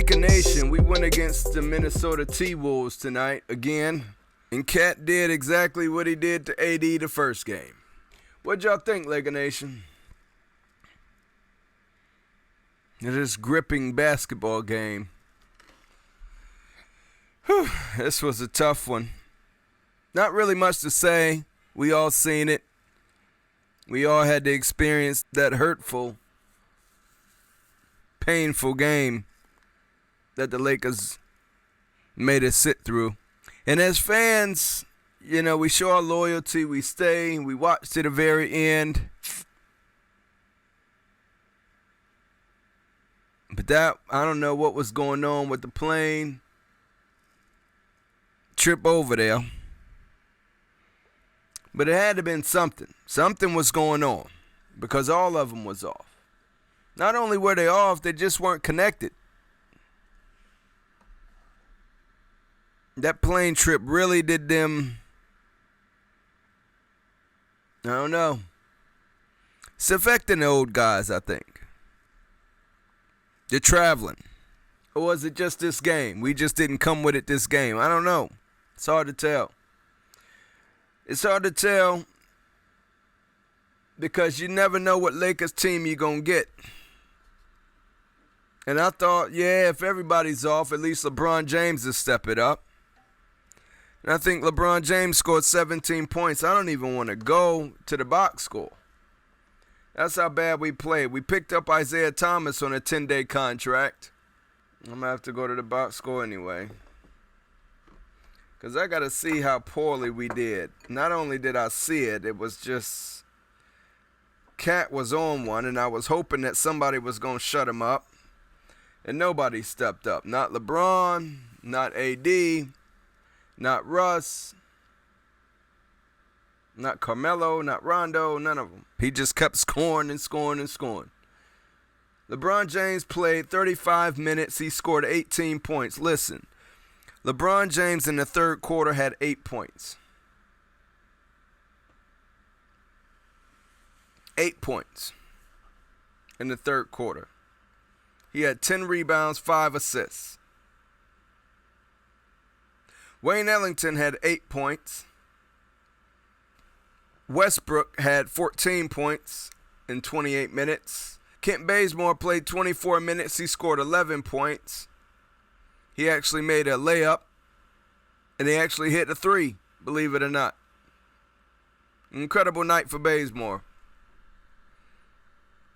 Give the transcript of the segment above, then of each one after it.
Laker Nation, we went against the Minnesota T-Wolves tonight again. And Cat did exactly what he did to AD the first game. What'd y'all think, Laker Nation? This gripping basketball game. Whew, this was a tough one. Not really much to say. We all seen it. We all had to experience that hurtful, painful game that the Lakers made us sit through. And as fans, you know, we show our loyalty, we stay, we watch to the very end. But I don't know what was going on with the plane trip over there. But it had to have been something. Something was going on because all of them was off. Not only were they off, they just weren't connected. That plane trip really did them, I don't know. It's affecting the old guys, I think. They're traveling. Or was it just this game? We just didn't come with it this game. I don't know. It's hard to tell. It's hard to tell because you never know what Lakers team you're going to get. And I thought, yeah, if everybody's off, at least LeBron James will step it up. And I think LeBron James scored 17 points. I don't even want to go to the box score. That's how bad we played. We picked up Isaiah Thomas on a 10-day contract. I'm going to have to go to the box score anyway. Because I got to see how poorly we did. Not only did I see it, it was just Cat was on one, and I was hoping that somebody was going to shut him up. And nobody stepped up. Not LeBron, not AD, not Russ, not Carmelo, not Rondo, none of them. He just kept scoring and scoring and scoring. LeBron James played 35 minutes. He scored 18 points. Listen, LeBron James in the third quarter had 8 points. 8 points in the third quarter. He had 10 rebounds, 5 assists. Wayne Ellington had 8 points. Westbrook had 14 points in 28 minutes. Kent Bazemore played 24 minutes. He scored 11 points. He actually made a layup, and he actually hit a three, believe it or not. Incredible night for Bazemore.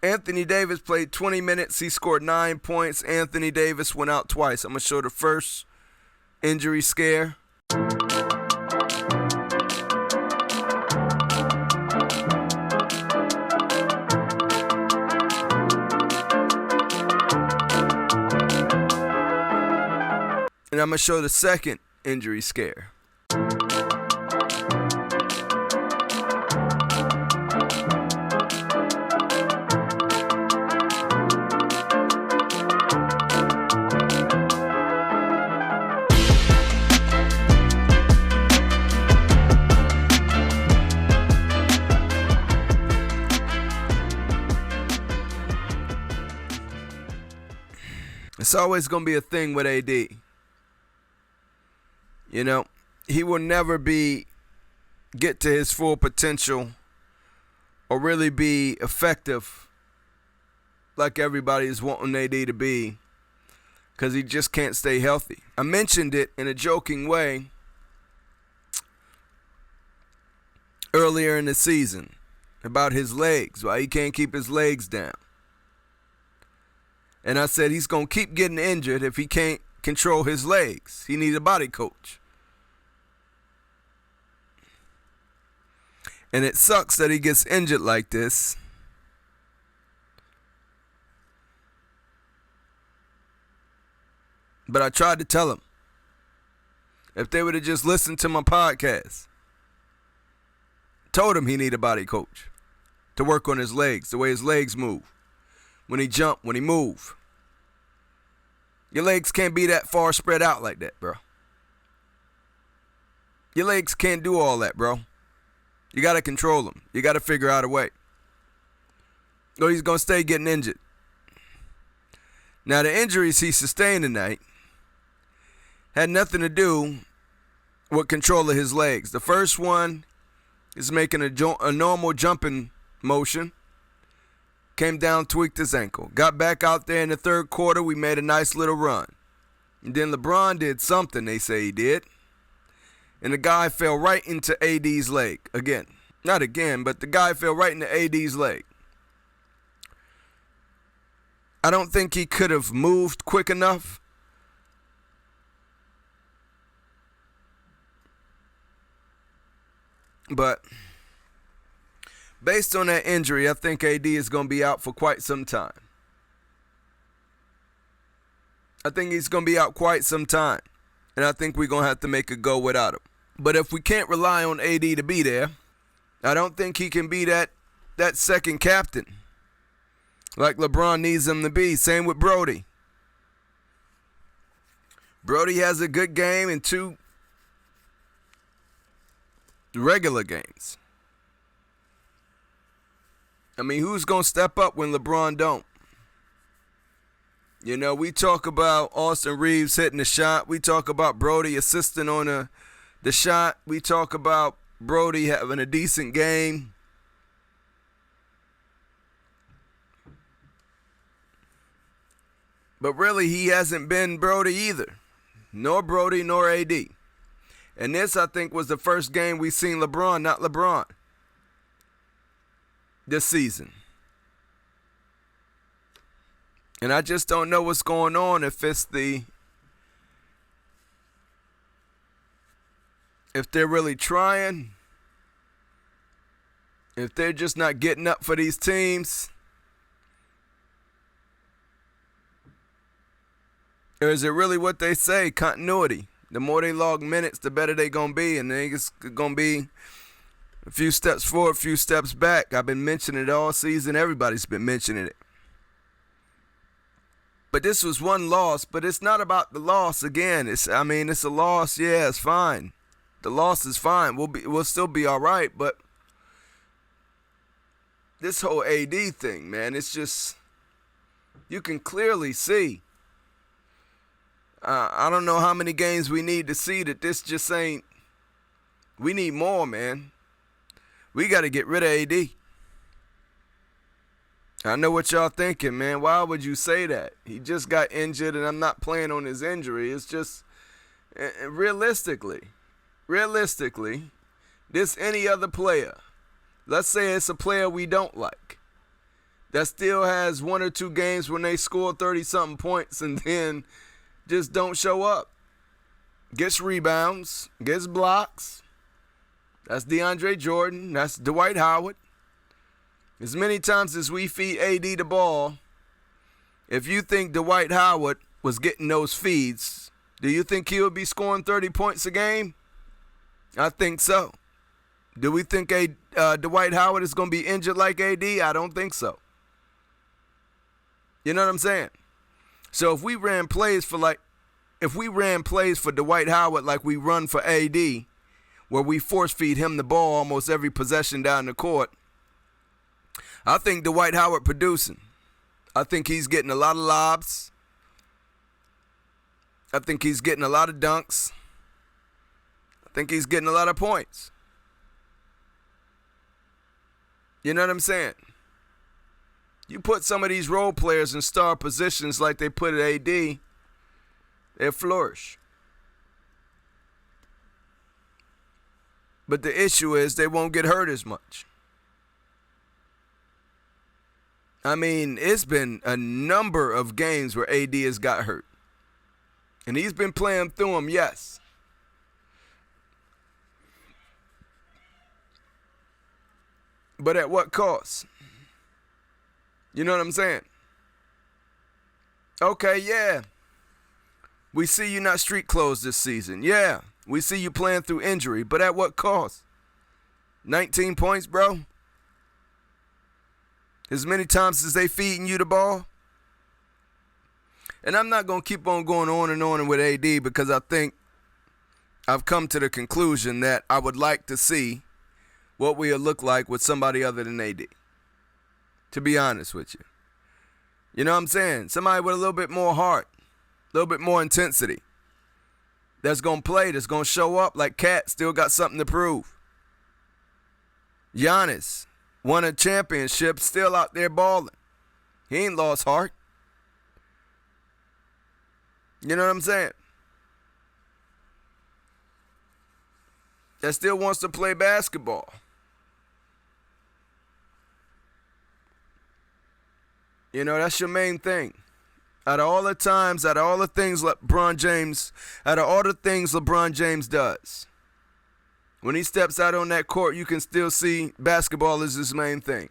Anthony Davis played 20 minutes. He scored 9 points. Anthony Davis went out twice. I'm going to show the first injury scare. And I'm going to show the second injury scare. It's always going to be a thing with AD. You know, he will never get to his full potential or really be effective like everybody is wanting AD to be because he just can't stay healthy. I mentioned it in a joking way earlier in the season about his legs, why he can't keep his legs down. And I said he's going to keep getting injured if he can't control his legs. He needs a body coach. And it sucks that he gets injured like this. But I tried to tell him, if they would have just listened to my podcast, told him he need a body coach to work on his legs, the way his legs move. When he jump, when he move. Your legs can't be that far spread out like that, bro. Your legs can't do all that, bro. You got to control them. You got to figure out a way. Or he's going to stay getting injured. Now, the injuries he sustained tonight had nothing to do with control of his legs. The first one is making a normal jumping motion. Came down, tweaked his ankle. Got back out there in the third quarter. We made a nice little run. And then LeBron did something, they say he did. And the guy fell right into AD's leg. Again. Not again, but the guy fell right into AD's leg. I don't think he could have moved quick enough. But based on that injury, I think AD is going to be out for quite some time. I think he's going to be out quite some time. And I think we're going to have to make a go without him. But if we can't rely on AD to be there, I don't think he can be that second captain like LeBron needs him to be. Same with Brody. Brody has a good game in 2 regular games. I mean, who's going to step up when LeBron don't? You know, we talk about Austin Reeves hitting the shot. We talk about Brody assisting on the shot. We talk about Brody having a decent game. But really, he hasn't been Brody either. Nor Brody, nor AD. And this, I think, was the first game we seen LeBron, not LeBron, this season. And I just don't know what's going on, if they're really trying, if they're just not getting up for these teams, or is it really what they say, continuity? The more they log minutes, the better they going to be, and it's going to be a few steps forward, a few steps back. I've been mentioning it all season. Everybody's been mentioning it. But this was one loss, but it's not about the loss again. It's a loss. Yeah, it's fine. The loss is fine. We'll still be all right, but this whole AD thing, man, it's just, you can clearly see. I don't know how many games we need to see that this just ain't. We need more, man. We got to get rid of AD. I know what y'all thinking, man. Why would you say that? He just got injured, and I'm not playing on his injury. It's just, realistically, this any other player, let's say it's a player we don't like, that still has 1 or 2 games when they score 30-something points and then just don't show up. Gets rebounds, gets blocks. That's DeAndre Jordan. That's Dwight Howard. As many times as we feed AD the ball, if you think Dwight Howard was getting those feeds, do you think he would be scoring 30 points a game? I think so. Do we think Dwight Howard is going to be injured like AD? I don't think so. You know what I'm saying? So if we ran plays for Dwight Howard like we run for AD, where we force feed him the ball almost every possession down the court, I think Dwight Howard producing. I think he's getting a lot of lobs. I think he's getting a lot of dunks. I think he's getting a lot of points. You know what I'm saying? You put some of these role players in star positions like they put at AD, they'll flourish. But the issue is they won't get hurt as much. I mean, it's been a number of games where AD has got hurt. And he's been playing through them, yes. But at what cost? You know what I'm saying? Okay, yeah. We see you not street clothes this season. Yeah. We see you playing through injury. But at what cost? 19 points, bro? As many times as they feeding you the ball? And I'm not going to keep on going on and on with AD because I think I've come to the conclusion that I would like to see what we'll look like with somebody other than AD. To be honest with you. You know what I'm saying? Somebody with a little bit more heart, a little bit more intensity. That's going to play, that's going to show up like Cat, still got something to prove. Giannis won a championship, still out there balling. He ain't lost heart. You know what I'm saying? That still wants to play basketball. You know, that's your main thing. Out of all the times, out of all the things LeBron James does, when he steps out on that court, you can still see basketball is his main thing.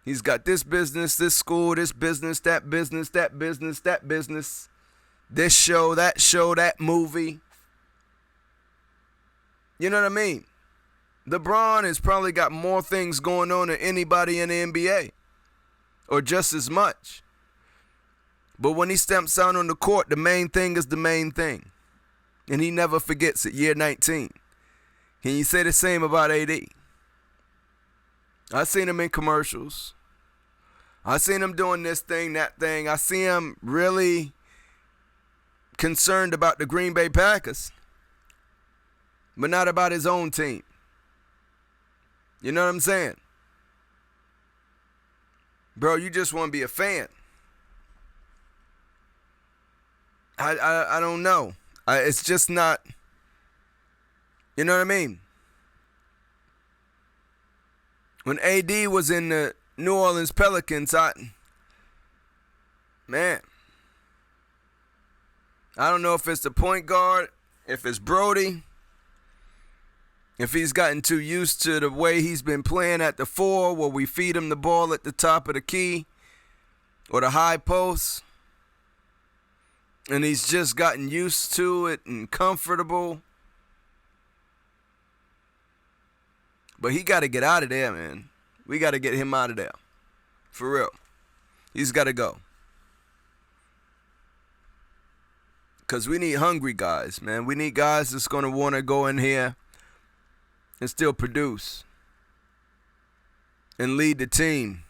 He's got this business, this school, this business, that business, that business, that business, this show, that movie. You know what I mean? LeBron has probably got more things going on than anybody in the NBA, or just as much. But when he steps out on the court, the main thing is the main thing. And he never forgets it, year 19. Can you say the same about AD? I seen him in commercials. I seen him doing this thing, that thing. I see him really concerned about the Green Bay Packers, but not about his own team. You know what I'm saying? Bro, you just want to be a fan. I don't know. It's just not, you know what I mean? When AD was in the New Orleans Pelicans, I don't know if it's the point guard, if it's Brody, if he's gotten too used to the way he's been playing at the 4, where we feed him the ball at the top of the key or the high post, and he's just gotten used to it and comfortable. But he got to get out of there, man. We got to get him out of there. For real. He's got to go. Because we need hungry guys, man. We need guys that's going to want to go in here and still produce and lead the team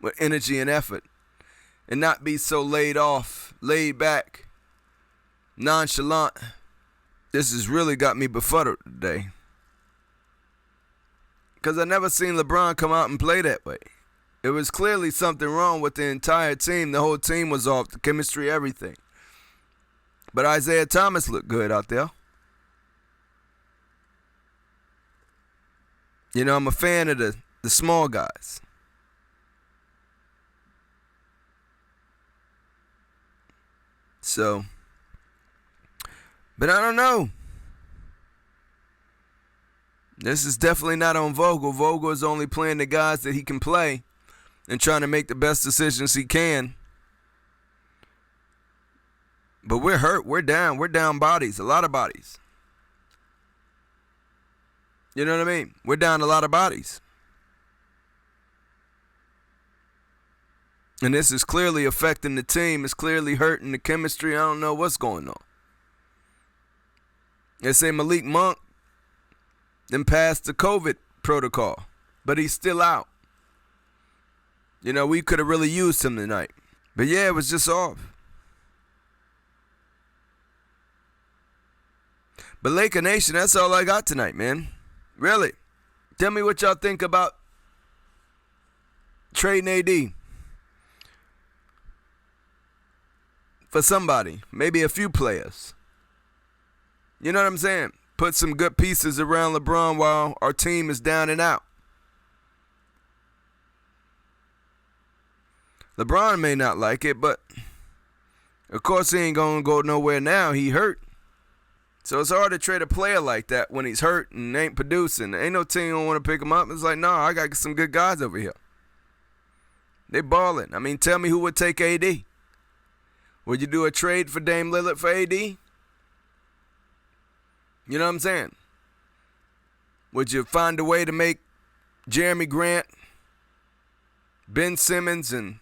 with energy and effort and not be so laid off, laid back, nonchalant. This has really got me befuddled today. Because I never seen LeBron come out and play that way. It was clearly something wrong with the entire team. The whole team was off, the chemistry, everything. But Isaiah Thomas looked good out there. You know, I'm a fan of the small guys. So, but I don't know. This is definitely not on Vogel. Vogel is only playing the guys that he can play and trying to make the best decisions he can. But we're hurt. We're down. We're down bodies. A lot of bodies. You know what I mean? We're down a lot of bodies. And this is clearly affecting the team. It's clearly hurting the chemistry. I don't know what's going on. They say Malik Monk then passed the COVID protocol, but he's still out. You know, we could have really used him tonight. But yeah, it was just off. But Laker Nation, that's all I got tonight, man. Really. Tell me what y'all think about trading AD for somebody, maybe a few players. You know what I'm saying? Put some good pieces around LeBron while our team is down and out. LeBron may not like it, but of course he ain't going to go nowhere now. He hurt. So it's hard to trade a player like that when he's hurt and ain't producing. Ain't no team gonna want to pick him up. It's like, no, I got some good guys over here. They balling. I mean, tell me who would take AD. Would you do a trade for Dame Lillard for AD? You know what I'm saying? Would you find a way to make Jeremy Grant, Ben Simmons, and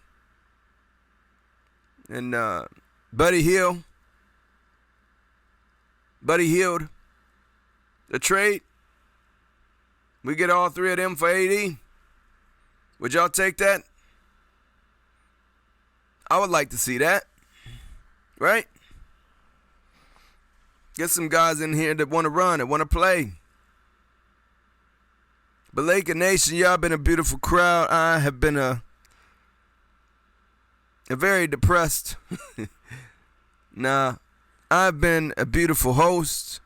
Buddy Hield a trade? We get all three of them for AD? Would y'all take that? I would like to see that. Right? Get some guys in here that want to run, that want to play. But Laker Nation, y'all been a beautiful crowd. I have been a very depressed. Nah, I've been a beautiful host.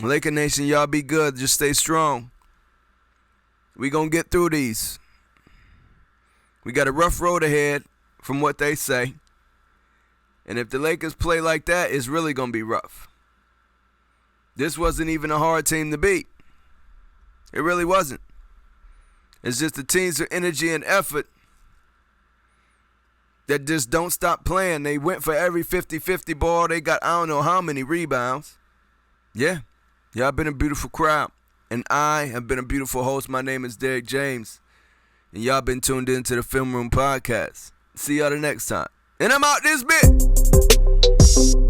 Laker Nation, y'all be good. Just stay strong. We gonna get through these. We got a rough road ahead from what they say. And if the Lakers play like that, it's really gonna be rough. This wasn't even a hard team to beat. It really wasn't. It's just the teams with energy and effort that just don't stop playing. They went for every 50-50 ball. They got I don't know how many rebounds. Yeah, y'all been a beautiful crowd. And I have been a beautiful host. My name is Derek James. And y'all been tuned into the Film Room Podcast. See y'all the next time. And I'm out this bit.